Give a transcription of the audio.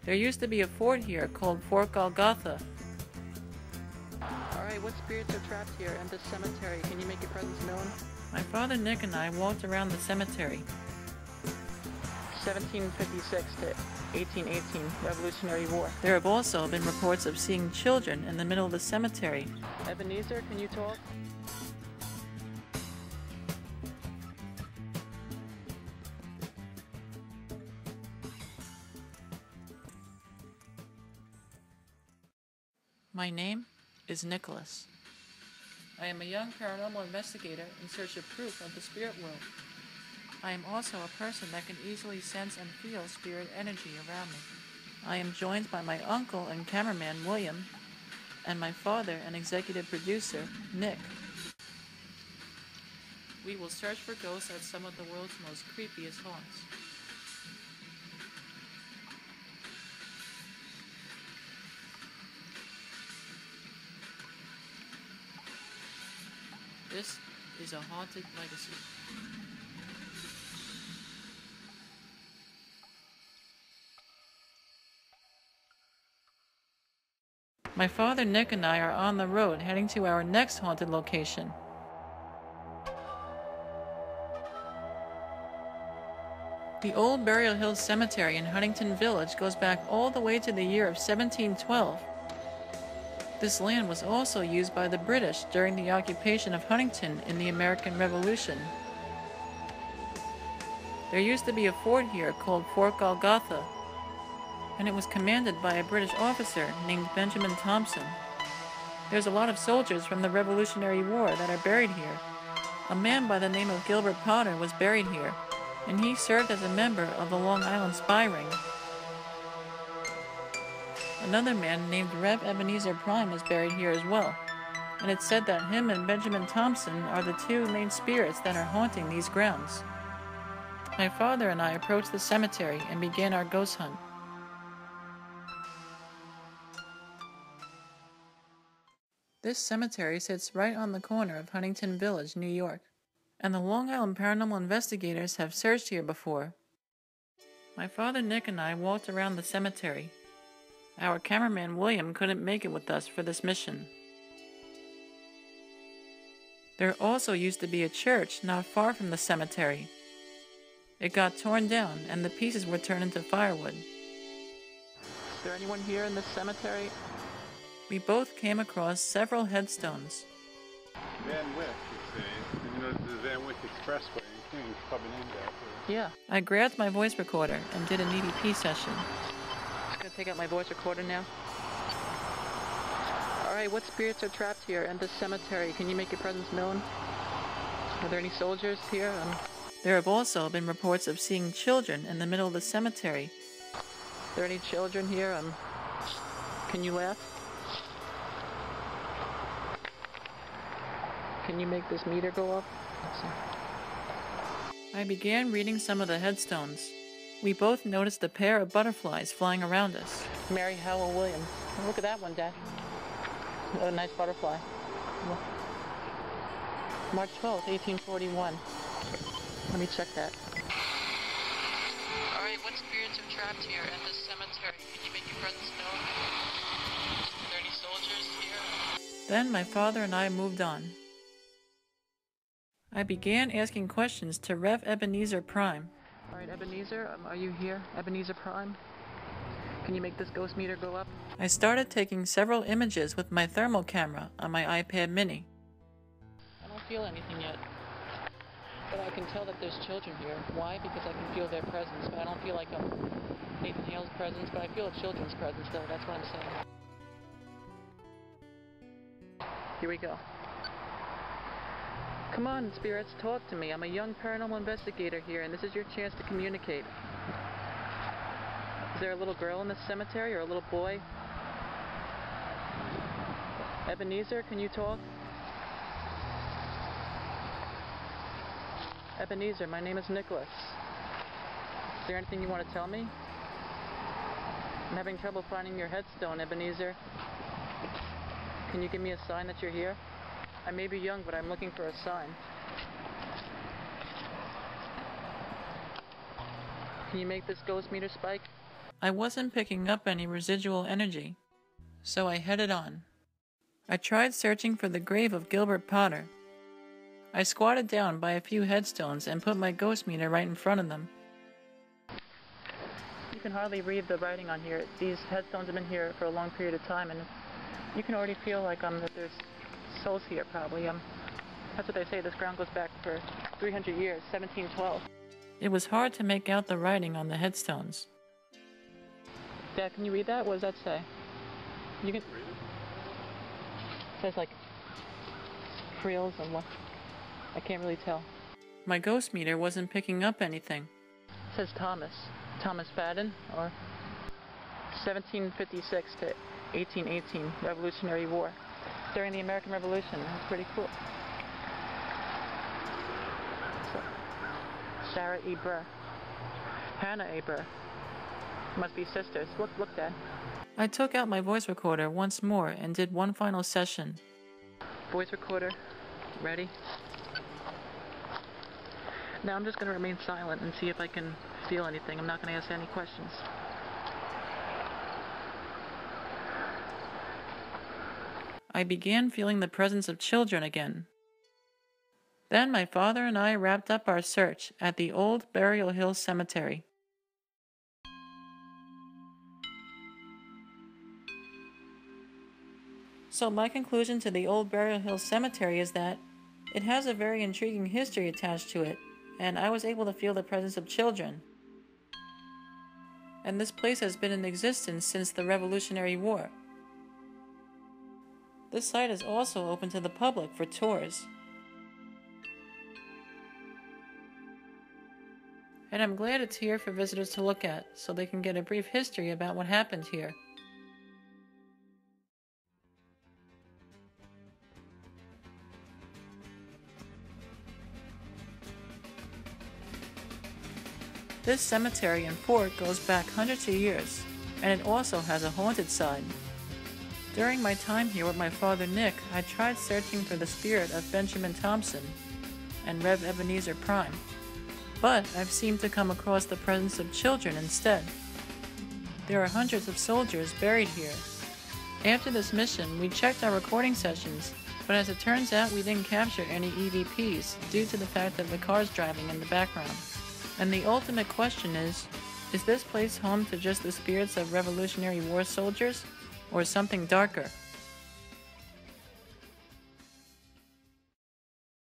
There used to be a fort here called Fort Golgotha. Alright, what spirits are trapped here in this cemetery? Can you make your presence known? My father Nick and I walked around the cemetery. 1756 to 1818, Revolutionary War. There have also been reports of seeing children in the middle of the cemetery. Ebenezer, can you talk? My name is Nicholas. I am a young paranormal investigator in search of proof of the spirit world. I am also a person that can easily sense and feel spirit energy around me. I am joined by my uncle and cameraman William, and my father and executive producer Nick. We will search for ghosts at some of the world's most creepiest haunts. This is a haunted legacy. My father Nick and I are on the road heading to our next haunted location. The old Burial Hill Cemetery in Huntington Village goes back all the way to the year of 1712. This land was also used by the British during the occupation of Huntington in the American Revolution. There used to be a fort here called Fort Golgotha, and it was commanded by a British officer named Benjamin Thompson. There's a lot of soldiers from the Revolutionary War that are buried here. A man by the name of Gilbert Potter was buried here, and he served as a member of the Long Island Spy Ring. Another man named Rev Ebenezer Prime is buried here as well, and it's said that him and Benjamin Thompson are the two main spirits that are haunting these grounds. My father and I approached the cemetery and began our ghost hunt. This cemetery sits right on the corner of Huntington Village, New York, and the Long Island paranormal investigators have searched here before. My father Nick and I walked around the cemetery. Our cameraman William couldn't make it with us for this mission. There also used to be a church not far from the cemetery. It got torn down and the pieces were turned into firewood. Is there anyone here in this cemetery? We both came across several headstones. Van Wyck, you say. You know, the Van Wyck Expressway in Queens, probably named after. Yeah. I grabbed my voice recorder and did an EVP session. Just gonna take out my voice recorder now. Alright, what spirits are trapped here in this cemetery? Can you make your presence known? Are there any soldiers here? There have also been reports of seeing children in the middle of the cemetery. Are there any children here? Can you laugh? Can you make this meter go up? I began reading some of the headstones. We both noticed a pair of butterflies flying around us. Mary Howell Williams. Look at that one, Dad. A nice butterfly. March 12th, 1841. Let me check that. Alright, what spirits are trapped here in this cemetery? Can you make your presence known? Are there any soldiers here? Then my father and I moved on. I began asking questions to Rev Ebenezer Prime. Alright, Ebenezer, are you here? Ebenezer Prime? Can you make this ghost meter go up? I started taking several images with my thermal camera on my iPad mini. I don't feel anything yet. But I can tell that there's children here. Why? Because I can feel their presence. But I don't feel like Nathan Hale's presence, but I feel a children's presence though. That's what I'm saying. Here we go. Come on, spirits, talk to me. I'm a young paranormal investigator here, and this is your chance to communicate. Is there a little girl in this cemetery, or a little boy? Ebenezer, can you talk? Ebenezer, my name is Nicholas. Is there anything you want to tell me? I'm having trouble finding your headstone, Ebenezer. Can you give me a sign that you're here? I may be young, but I'm looking for a sign. Can you make this ghost meter spike? I wasn't picking up any residual energy, so I headed on. I tried searching for the grave of Gilbert Potter. I squatted down by a few headstones and put my ghost meter right in front of them. You can hardly read the writing on here. These headstones have been here for a long period of time, and you can already feel like that there's souls here, probably. That's what they say. This ground goes back for 300 years, 1712. It was hard to make out the writing on the headstones. Dad, can you read that? What does that say? You can Read it. It says like frills and what? I can't really tell. My ghost meter wasn't picking up anything. It says Thomas Fadden, or 1756 to 1818, Revolutionary War. During the American Revolution. That's pretty cool. So, Sarah E. Burr. Hannah A. Burr. Must be sisters. Look, Dad. I took out my voice recorder once more and did one final session. Voice recorder. Ready? Now I'm just going to remain silent and see if I can feel anything. I'm not going to ask any questions. I began feeling the presence of children again. Then my father and I wrapped up our search at the old Burial Hill Cemetery. So my conclusion to the old Burial Hill Cemetery is that it has a very intriguing history attached to it, and I was able to feel the presence of children. And this place has been in existence since the Revolutionary War. This site is also open to the public for tours. And I'm glad it's here for visitors to look at, so they can get a brief history about what happened here. This cemetery in Fort goes back hundreds of years, and it also has a haunted side. During my time here with my father Nick, I tried searching for the spirit of Benjamin Thompson and Rev Ebenezer Prime, but I've seemed to come across the presence of children instead. There are hundreds of soldiers buried here. After this mission, we checked our recording sessions, but as it turns out we didn't capture any EVPs due to the fact of the cars driving in the background. And the ultimate question is this place home to just the spirits of Revolutionary War soldiers, or something darker?